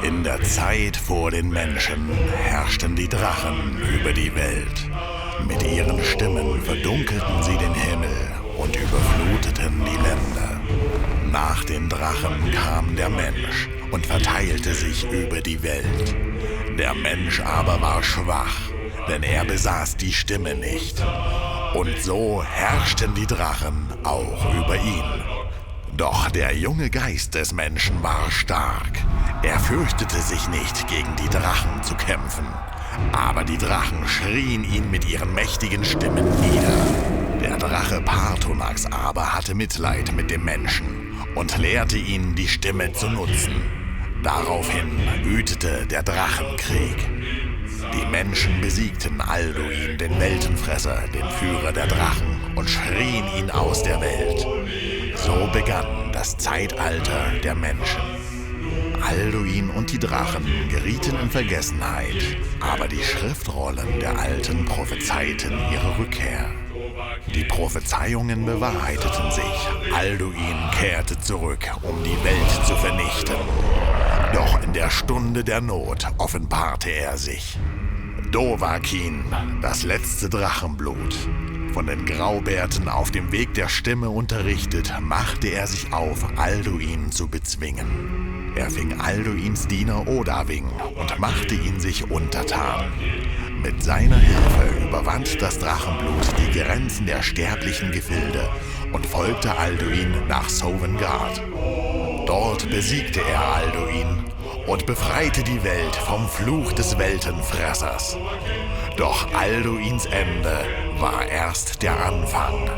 In der Zeit vor den Menschen herrschten die Drachen über die Welt. Mit ihren Stimmen verdunkelten sie den Himmel und überfluteten die Länder. Nach den Drachen kam der Mensch und verteilte sich über die Welt. Der Mensch aber war schwach, denn er besaß die Stimme nicht. Und so herrschten die Drachen auch über ihn. Doch der junge Geist des Menschen war stark. Er fürchtete sich nicht, gegen die Drachen zu kämpfen. Aber die Drachen schrien ihn mit ihren mächtigen Stimmen nieder. Der Drache Partonax aber hatte Mitleid mit dem Menschen und lehrte ihn, die Stimme zu nutzen. Daraufhin wütete der Drachenkrieg. Die Menschen besiegten Alduin, den Weltenfresser, den Führer der Drachen, und schrien ihn aus der Welt. So begann das Zeitalter der Menschen. Alduin und die Drachen gerieten in Vergessenheit, aber die Schriftrollen der Alten prophezeiten ihre Rückkehr. Die Prophezeiungen bewahrheiteten sich. Alduin kehrte zurück, um die Welt zu vernichten. Doch in der Stunde der Not offenbarte er sich. Dovahkiin, das letzte Drachenblut. Von den Graubärten auf dem Weg der Stimme unterrichtet, machte er sich auf, Alduin zu bezwingen. Er fing Alduins Diener Odahwing und machte ihn sich untertan. Mit seiner Hilfe überwand das Drachenblut die Grenzen der sterblichen Gefilde und folgte Alduin nach Sovngarde. Dort besiegte er Alduin und befreite die Welt vom Fluch des Weltenfressers. Doch Alduins Ende war erst der Anfang.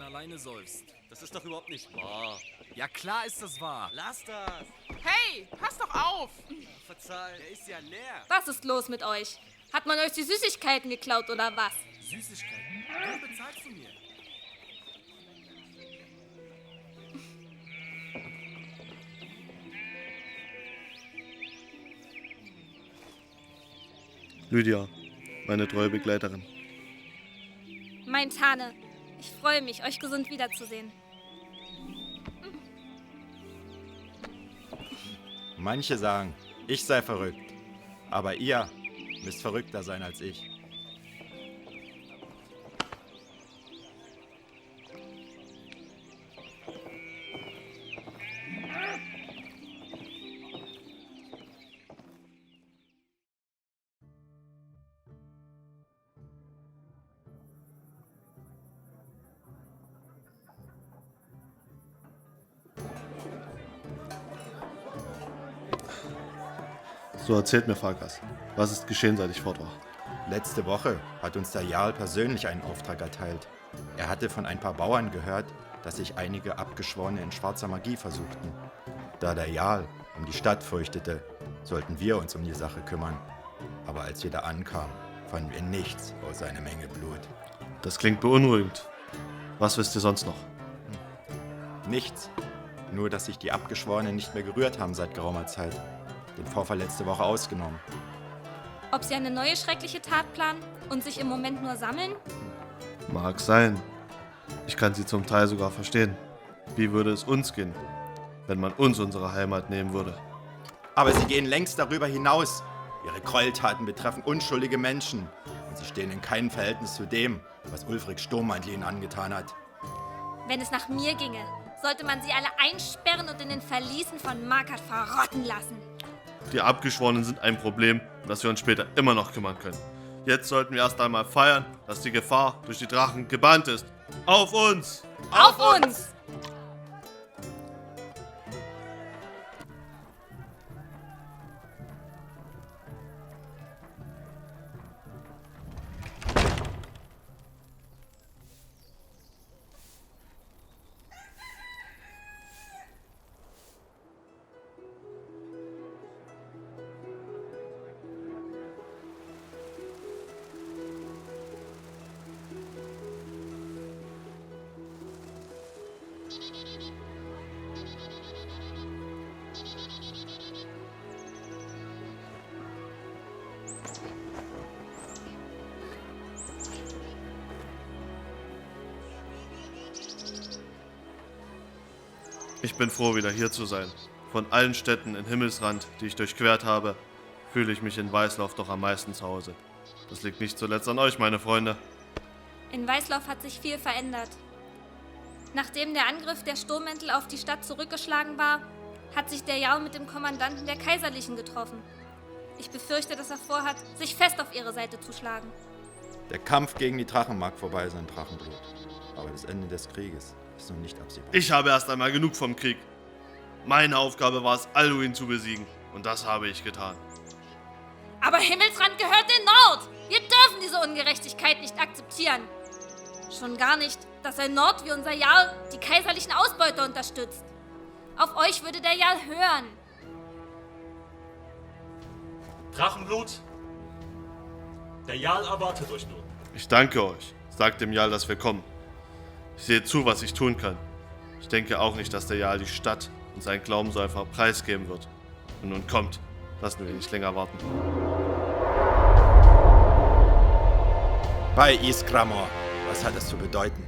Alleine säufst. Das ist doch überhaupt nicht wahr. Ja klar ist das wahr. Lass das. Hey, pass doch auf! Verzeih, der ist ja leer. Was ist los mit euch? Hat man euch die Süßigkeiten geklaut oder was? Süßigkeiten? Wann bezahlst du mir? Lydia, meine treue Begleiterin. Mein Tane, ich freue mich, euch gesund wiederzusehen. Manche sagen, ich sei verrückt, aber ihr müsst verrückter sein als ich. So, erzählt mir, Farkas, was ist geschehen, seit ich fort war? Letzte Woche hat uns der Jarl persönlich einen Auftrag erteilt. Er hatte von ein paar Bauern gehört, dass sich einige Abgeschworene in schwarzer Magie versuchten. Da der Jarl um die Stadt fürchtete, sollten wir uns um die Sache kümmern. Aber als wir da ankamen, fanden wir nichts außer eine Menge Blut. Das klingt beunruhigend. Was wisst ihr sonst noch? Nichts. Nur, dass sich die Abgeschworenen nicht mehr gerührt haben seit geraumer Zeit. Den Vorfall letzte Woche ausgenommen. Ob sie eine neue schreckliche Tat planen und sich im Moment nur sammeln? Mag sein. Ich kann sie zum Teil sogar verstehen. Wie würde es uns gehen, wenn man uns unsere Heimat nehmen würde? Aber sie gehen längst darüber hinaus. Ihre Gräueltaten betreffen unschuldige Menschen. Und sie stehen in keinem Verhältnis zu dem, was Ulfric Sturmmantel ihnen angetan hat. Wenn es nach mir ginge, sollte man sie alle einsperren und in den Verliesen von Markert verrotten lassen. Die Abgeschworenen sind ein Problem, um das wir uns später immer noch kümmern können. Jetzt sollten wir erst einmal feiern, dass die Gefahr durch die Drachen gebannt ist. Auf uns! Auf uns! Ich bin froh, wieder hier zu sein. Von allen Städten in Himmelsrand, die ich durchquert habe, fühle ich mich in Weißlauf doch am meisten zu Hause. Das liegt nicht zuletzt an euch, meine Freunde. In Weißlauf hat sich viel verändert. Nachdem der Angriff der Sturmmäntel auf die Stadt zurückgeschlagen war, hat sich der Jarl mit dem Kommandanten der Kaiserlichen getroffen. Ich befürchte, dass er vorhat, sich fest auf ihre Seite zu schlagen. Der Kampf gegen die Drachen mag vorbei sein, Drachenblut. Aber das Ende des Krieges ist noch nicht absehbar. Ich habe erst einmal genug vom Krieg. Meine Aufgabe war es, Alduin zu besiegen. Und das habe ich getan. Aber Himmelsrand gehört in Nord! Wir dürfen diese Ungerechtigkeit nicht akzeptieren. Schon gar nicht, dass ein Nord wie unser Jarl die kaiserlichen Ausbeuter unterstützt. Auf euch würde der Jarl hören. Drachenblut, der Jarl erwartet euch nun. Ich danke euch. Sagt dem Jarl, dass wir kommen. Ich sehe zu, was ich tun kann. Ich denke auch nicht, dass der Jarl die Stadt und seinen Glauben so einfach preisgeben wird. Und nun kommt, lassen wir ihn nicht länger warten. Bei Iskramor, was hat das zu bedeuten?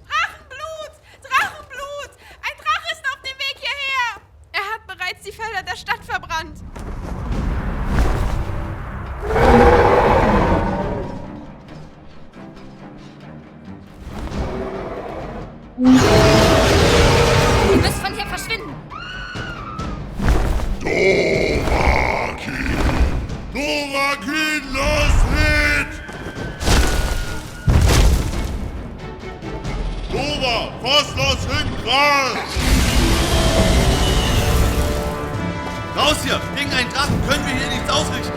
Drachenblut! Drachenblut! Ein Drache ist auf dem Weg hierher! Er hat bereits die Felder der Stadt verbrannt. Ihr müsst von hier verschwinden. Dovahkiin, los mit! Dova, was los hinten? Raus hier! Gegen einen Drachen können wir hier nichts ausrichten!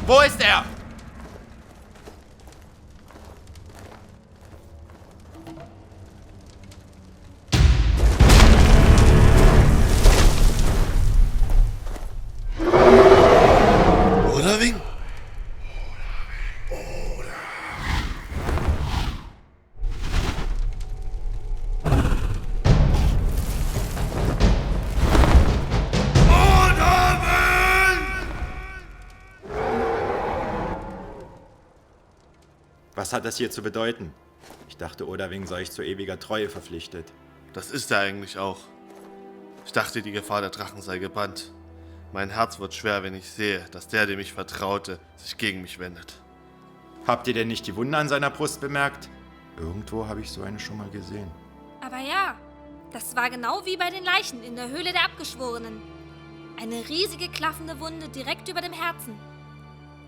Wo ist er? Odahviing? Was hat das hier zu bedeuten? Ich dachte, Odahviing sei ich zu ewiger Treue verpflichtet. Das ist er eigentlich auch. Ich dachte, die Gefahr der Drachen sei gebannt. Mein Herz wird schwer, wenn ich sehe, dass der, dem ich vertraute, sich gegen mich wendet. Habt ihr denn nicht die Wunde an seiner Brust bemerkt? Irgendwo habe ich so eine schon mal gesehen. Aber ja, das war genau wie bei den Leichen in der Höhle der Abgeschworenen. Eine riesige klaffende Wunde direkt über dem Herzen.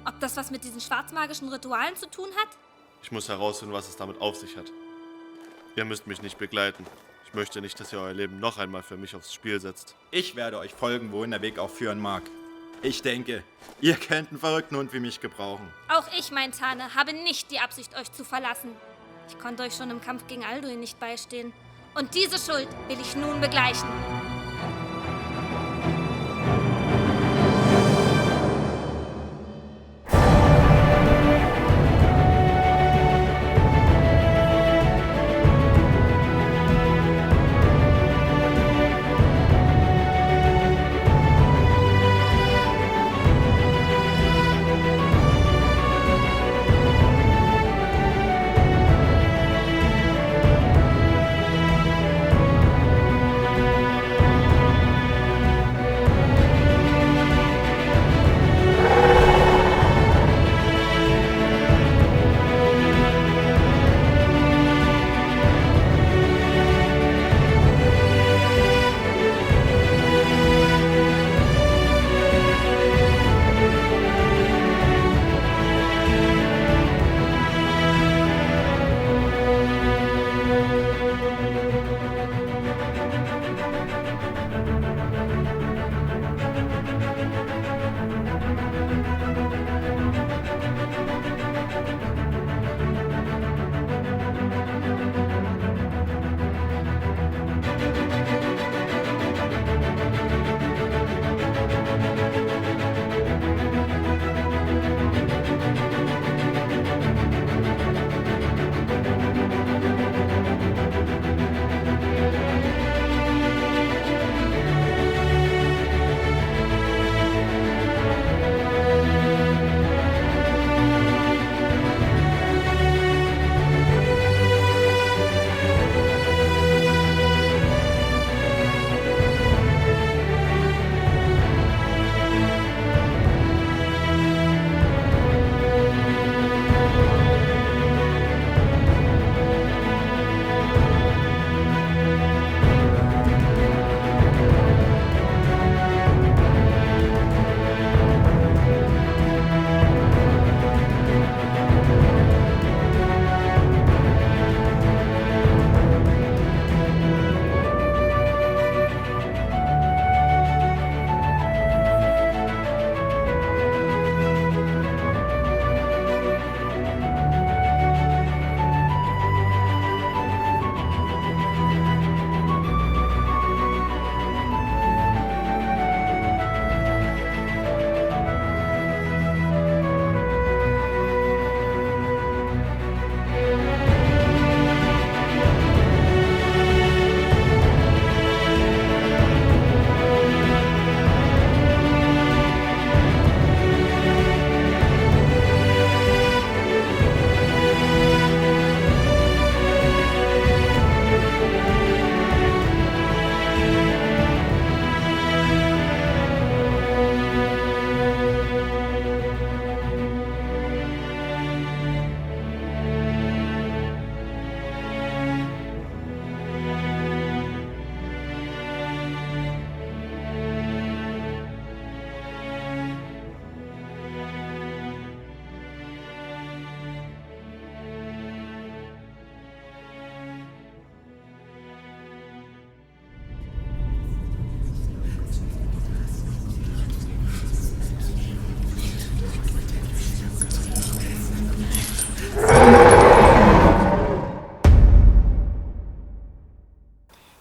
Ob das was mit diesen schwarzmagischen Ritualen zu tun hat? Ich muss herausfinden, was es damit auf sich hat. Ihr müsst mich nicht begleiten. Ich möchte nicht, dass ihr euer Leben noch einmal für mich aufs Spiel setzt. Ich werde euch folgen, wohin der Weg auch führen mag. Ich denke, ihr könnt einen verrückten Hund wie mich gebrauchen. Auch ich, mein Tane, habe nicht die Absicht, euch zu verlassen. Ich konnte euch schon im Kampf gegen Alduin nicht beistehen. Und diese Schuld will ich nun begleichen.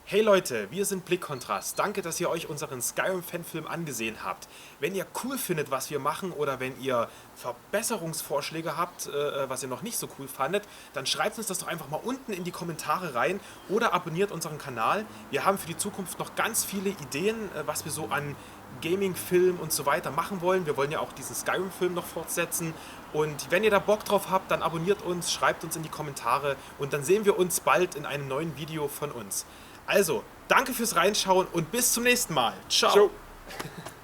Hey Leute, wir sind Blickkontrast. Danke, dass ihr euch unseren Skyrim-Fanfilm angesehen habt. Wenn ihr cool findet, was wir machen, oder wenn ihr Verbesserungsvorschläge habt, was ihr noch nicht so cool fandet, dann schreibt uns das doch einfach mal unten in die Kommentare rein oder abonniert unseren Kanal. Wir haben für die Zukunft noch ganz viele Ideen, was wir so an Gaming, Film und so weiter machen wollen. Wir wollen ja auch diesen Skyrim-Film noch fortsetzen. Und wenn ihr da Bock drauf habt, dann abonniert uns, schreibt uns in die Kommentare und dann sehen wir uns bald in einem neuen Video von uns. Also, danke fürs Reinschauen und bis zum nächsten Mal. Ciao.